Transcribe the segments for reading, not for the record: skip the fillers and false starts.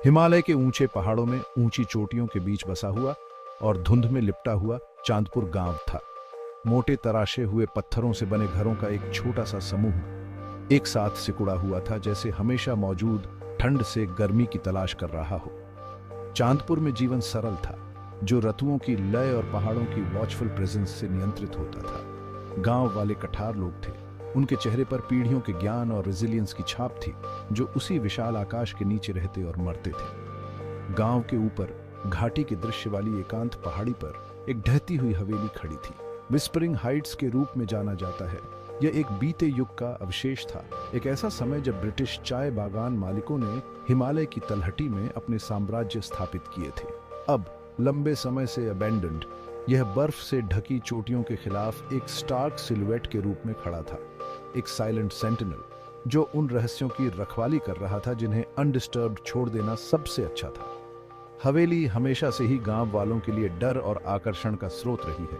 हिमालय के ऊंचे पहाड़ों में ऊंची चोटियों के बीच बसा हुआ और धुंध में लिपटा हुआ चांदपुर गांव था। मोटे तराशे हुए पत्थरों से बने घरों का एक छोटा सा समूह एक साथ सिकुड़ा हुआ था, जैसे हमेशा मौजूद ठंड से गर्मी की तलाश कर रहा हो। चांदपुर में जीवन सरल था, जो ऋतुओं की लय और पहाड़ों की वॉचफुल प्रेजेंस से नियंत्रित होता था। गांव वाले कठार लोग थे। उनके चेहरे पर पीढ़ियों के ज्ञान और रेजिलियंस की छाप थी, जो उसी विशाल आकाश के नीचे रहते और मरते थे। गांव के ऊपर घाटी के दृश्य वाली एकांत पहाड़ी पर एक ढहती हुई हवेली खड़ी थी। विस्परिंग हाइट्स के रूप में जाना जाता है। यह एक बीते युग का अवशेष था, एक ऐसा समय जब ब्रिटिश चाय बागान मालिकों ने हिमालय की तलहटी में अपने साम्राज्य स्थापित किए थे। अब लंबे समय से अबैंडन्ड, यह बर्फ से ढकी चोटियों के खिलाफ एक स्टार्क सिलुएट के रूप में खड़ा था, एक साइलेंट सेंटिनल जो उन रहस्यों की रखवाली कर रहा था जिन्हें अनडिस्टर्ब्ड छोड़ देना सबसे अच्छा था। हवेली हमेशा से ही गांव वालों के लिए डर और आकर्षण का स्रोत रही है।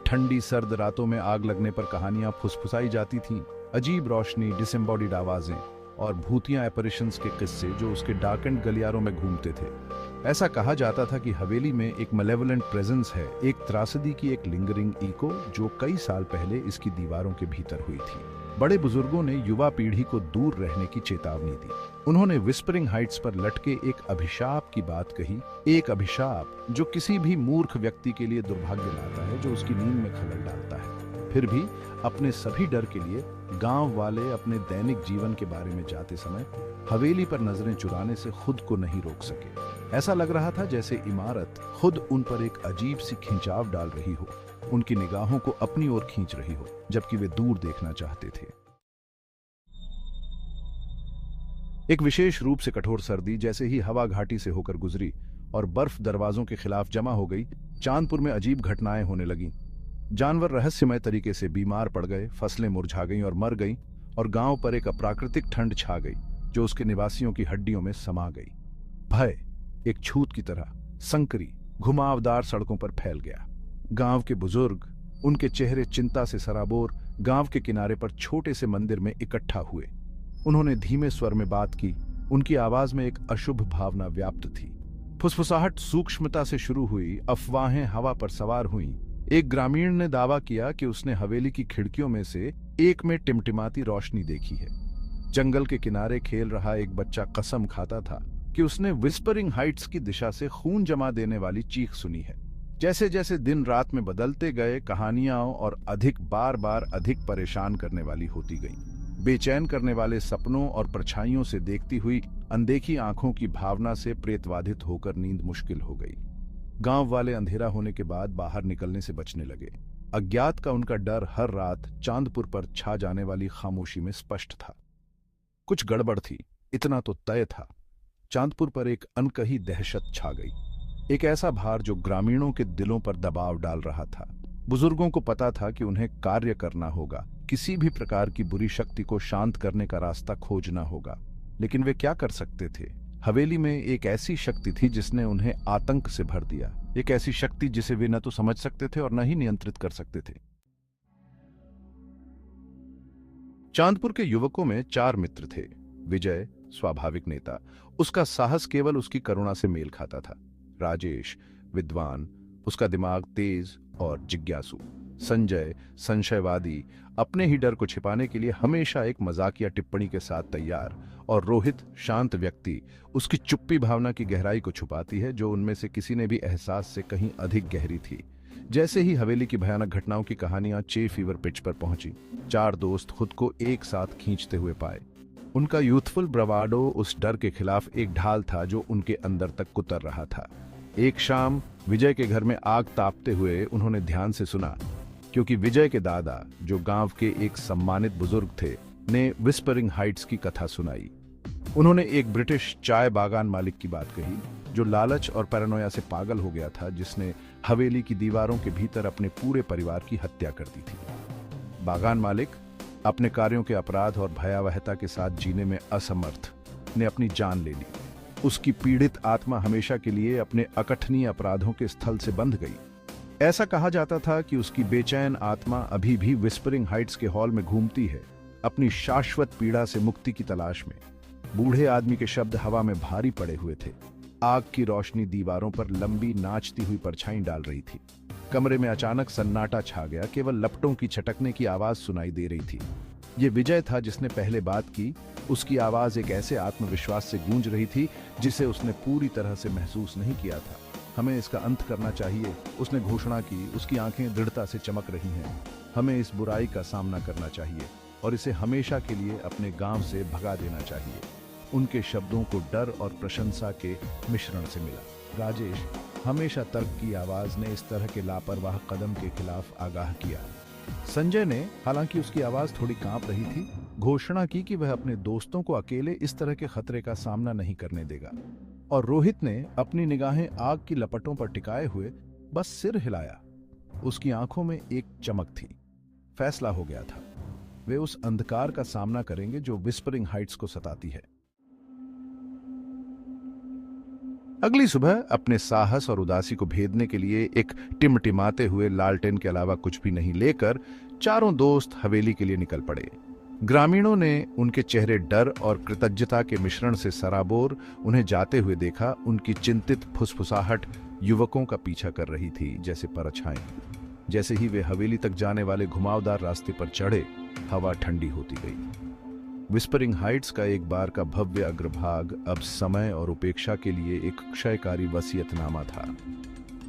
ठंडी सर्द रातों में आग लगने पर कहानियां फुसफुसाई जाती थीं, अजीब रोशनी, डिसएम्बॉडीड आवाजें और भूतिया एपरिशंस के किस्से जो उसके डार्क एंड गलियारों में घूमते थे। ऐसा कहा जाता था कि हवेली में एक मैलेवोलेंट प्रेजेंस है, एक त्रासदी की एक लिंगरिंग इको जो कई साल पहले इसकी दीवारों के भीतर हुई थी। बड़े बुजुर्गों ने युवा पीढ़ी को दूर रहने की चेतावनी दी। उन्होंने विस्परिंग हाइट्स पर लटके एक अभिशाप की बात कही, एक अभिशाप जो किसी भी मूर्ख व्यक्ति के लिए दुर्भाग्य लाता है, जो उसकी नींद में खलल डालता है। फिर भी अपने सभी डर के लिए गांव वाले अपने दैनिक जीवन के बारे में जाते समय हवेली पर नजरें चुराने से खुद को नहीं रोक सके। ऐसा लग रहा था जैसे इमारत खुद उन पर एक अजीब सी खिंचाव डाल रही हो, उनकी निगाहों को अपनी ओर खींच रही हो, जबकि वे दूर देखना चाहते थे। एक विशेष रूप से कठोर सर्दी जैसे ही हवा घाटी से होकर गुजरी और बर्फ दरवाजों के खिलाफ जमा हो गई, चांदपुर में अजीब घटनाएं होने लगीं। जानवर रहस्यमय तरीके से बीमार पड़ गए, फसलें मुरझा गईं और मर गईं, और गांव पर एक अप्राकृतिक ठंड छा गई जो उसके निवासियों की हड्डियों में समा गई। भय एक छूत की तरह संकरी घुमावदार सड़कों पर फैल गया। गांव के बुजुर्ग, उनके चेहरे चिंता से सराबोर, गांव के किनारे पर छोटे से मंदिर में इकट्ठा हुए। उन्होंने धीमे स्वर में बात की। उनकी आवाज में एक अशुभ भावना व्याप्त थी। फुसफुसाहट सूक्ष्मता से शुरू हुई, अफवाहें हवा पर सवार हुईं। एक ग्रामीण ने दावा किया कि उसने हवेली की खिड़कियों में से एक में टिमटिमाती रोशनी देखी है। जंगल के किनारे खेल रहा एक बच्चा कसम खाता था कि उसने विस्परिंग हाइट्स की दिशा से खून जमा देने वाली चीख सुनी है। जैसे जैसे दिन रात में बदलते गए, कहानियां और अधिक बार बार अधिक परेशान करने वाली होती गईं। बेचैन करने वाले सपनों और परछाइयों से देखती हुई अनदेखी आंखों की भावना से प्रेतवाधित होकर नींद मुश्किल हो गई। गांव वाले अंधेरा होने के बाद बाहर निकलने से बचने लगे। अज्ञात का उनका डर हर रात चांदपुर पर छा जाने वाली खामोशी में स्पष्ट था। कुछ गड़बड़ थी, इतना तो तय था। चांदपुर पर एक अनकही दहशत छा गई, एक ऐसा भार जो ग्रामीणों के दिलों पर दबाव डाल रहा था। बुजुर्गों को पता था कि उन्हें कार्य करना होगा, किसी भी प्रकार की बुरी शक्ति को शांत करने का रास्ता खोजना होगा। लेकिन वे क्या कर सकते थे? हवेली में एक ऐसी शक्ति थी जिसने उन्हें आतंक से भर दिया, एक ऐसी शक्ति जिसे वे न तो समझ सकते थे और न ही नियंत्रित कर सकते थे। चांदपुर के युवकों में 4 मित्र थे। विजय स्वाभाविक नेता, उसका साहस केवल उसकी करुणा से मेल खाता था। राजेश विद्वान, उसका दिमाग तेज और जिज्ञासु। संजय संशयवादी, अपने ही डर को छिपाने के लिए हमेशा एक मजाकिया टिप्पणी के साथ तैयार। और रोहित शांत व्यक्ति, उसकी चुप्पी भावना की गहराई को छुपाती है जो उनमें से किसी ने भी एहसास से कहीं अधिक गहरी थी। जैसे ही हवेली की भयानक घटनाओं की कहानियां चे फीवर पिच पर पहुंची, 4 दोस्त खुद को एक साथ खींचते हुए पाए। उनका यूथफुल ब्रवाडो उस डर के खिलाफ एक ढाल था जो उनके अंदर तक कुतर रहा था। एक शाम विजय के घर में आग तापते हुए उन्होंने ध्यान से सुना, क्योंकि विजय के दादा, जो गांव के एक सम्मानित बुजुर्ग थे, ने विस्परिंग हाइट्स की कथा सुनाई। उन्होंने एक ब्रिटिश चाय बागान मालिक की बात कही जो लालच और पैरानोया से पागल हो गया था, जिसने हवेली की दीवारों के भीतर अपने पूरे परिवार की हत्या कर दी थी। बागान मालिक अपने कार्यों के अपराध और भयावहता के साथ जीने में असमर्थ ने अपनी जान ले ली। उसकी पीड़ित आत्मा हमेशा के लिए अपने अकथनीय अपराधों के स्थल से बंध गई। ऐसा कहा जाता था कि उसकी बेचैन आत्मा अभी भी विस्परिंग हाइट्स के हॉल में घूमती है, अपनी शाश्वत पीड़ा से मुक्ति की तलाश में। बूढ़े आदमी के शब्द हवा में भारी पड़े हुए थे। आग की रोशनी दीवारों पर लंबी नाचती हुई परछाई डाल रही थी। कमरे में अचानक सन्नाटा छा गया, केवल लपटों की छटकने की आवाज सुनाई दे रही थी। ये विजय था जिसने पहले बात की। उसकी आवाज एक ऐसे आत्मविश्वास से गूंज रही थी जिसे उसने पूरी तरह से महसूस नहीं किया था। हमें इसका अंत करना चाहिए, उसने घोषणा की। उसकी आंखें दृढ़ता से चमक रही हैं। हमें इस बुराई का सामना करना चाहिए और इसे हमेशा के लिए अपने गांव से भगा देना चाहिए। उनके शब्दों को डर और प्रशंसा के मिश्रण से मिला। राजेश, हमेशा तर्क की आवाज ने इस तरह के लापरवाह कदम के खिलाफ आगाह किया। संजय ने, हालांकि उसकी आवाज थोड़ी कांप रही थी, घोषणा की कि वह अपने दोस्तों को अकेले इस तरह के खतरे का सामना नहीं करने देगा। और रोहित ने अपनी निगाहें आग की लपटों पर टिकाए हुए बस सिर हिलाया। उसकी आंखों में एक चमक थी। फैसला हो गया था, वे उस अंधकार का सामना करेंगे जो विस्परिंग हाइट्स को सताती है। अगली सुबह अपने साहस और उदासी को भेदने के लिए एक टिमटिमाते हुए लालटेन के अलावा कुछ भी नहीं लेकर चारों दोस्त हवेली के लिए निकल पड़े। ग्रामीणों ने उनके चेहरे डर और कृतज्ञता के मिश्रण से सराबोर उन्हें जाते हुए देखा। उनकी चिंतित फुसफुसाहट युवकों का पीछा कर रही थी जैसे परछाएं। जैसे ही वे हवेली तक जाने वाले घुमावदार रास्ते पर चढ़े, हवा ठंडी होती गई। विस्परिंग हाइट्स का एक बार का भव्य अग्रभाग अब समय और उपेक्षा के लिए एक क्षयकारी वसीयतनामा था।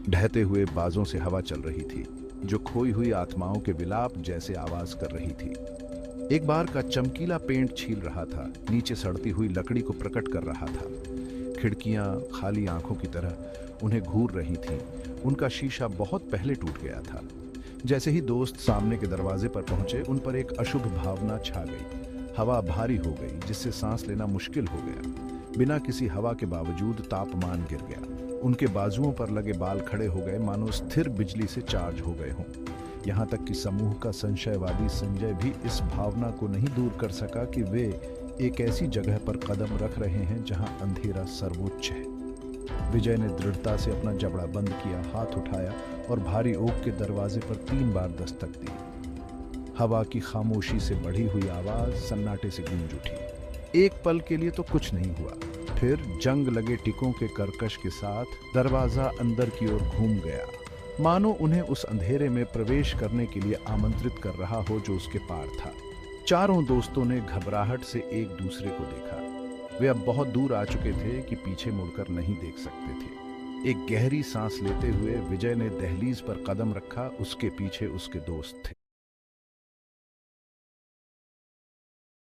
ढहते हुए बाजों से हवा चल रही थी जो खोई हुई आत्माओं के विलाप जैसे आवाज कर रही थी। एक बार का चमकीला पेंट छील रहा था, नीचे सड़ती हुई लकड़ी को प्रकट कर रहा था। खिड़कियां खाली आंखों की तरह उन्हें घूर रही थीं। उनका शीशा बहुत पहले टूट गया था। जैसे ही दोस्त सामने के दरवाजे पर पहुंचे, उन पर एक अशुभ भावना छा गई। हवा भारी हो गई जिससे सांस लेना मुश्किल हो गया। बिना किसी हवा के बावजूद तापमान गिर गया। उनके बाजुओं पर लगे बाल खड़े हो गए, मानो स्थिर बिजली से चार्ज हो गए हों। यहाँ तक कि समूह का संशयवादी संजय भी इस भावना को नहीं दूर कर सका कि वे एक ऐसी जगह पर कदम रख रहे हैं जहाँ अंधेरा सर्वोच्च है। विजय ने दृढ़ता से अपना जबड़ा बंद किया, हाथ उठाया और भारी ओक के दरवाजे पर 3 बार दस्तक दी। हवा की खामोशी से बढ़ी हुई आवाज सन्नाटे से गूंज उठी। एक पल के लिए तो कुछ नहीं हुआ, फिर जंग लगे टिकों के कर्कश के साथ दरवाजा अंदर की ओर घूम गया, मानो उन्हें उस अंधेरे में प्रवेश करने के लिए आमंत्रित कर रहा हो जो उसके पार था। चारों दोस्तों ने घबराहट से एक दूसरे को देखा। वे अब बहुत दूर आ चुके थे कि पीछे मुड़कर नहीं देख सकते थे। एक गहरी सांस लेते हुए विजय ने दहलीज पर कदम रखा। उसके पीछे उसके दोस्त थे।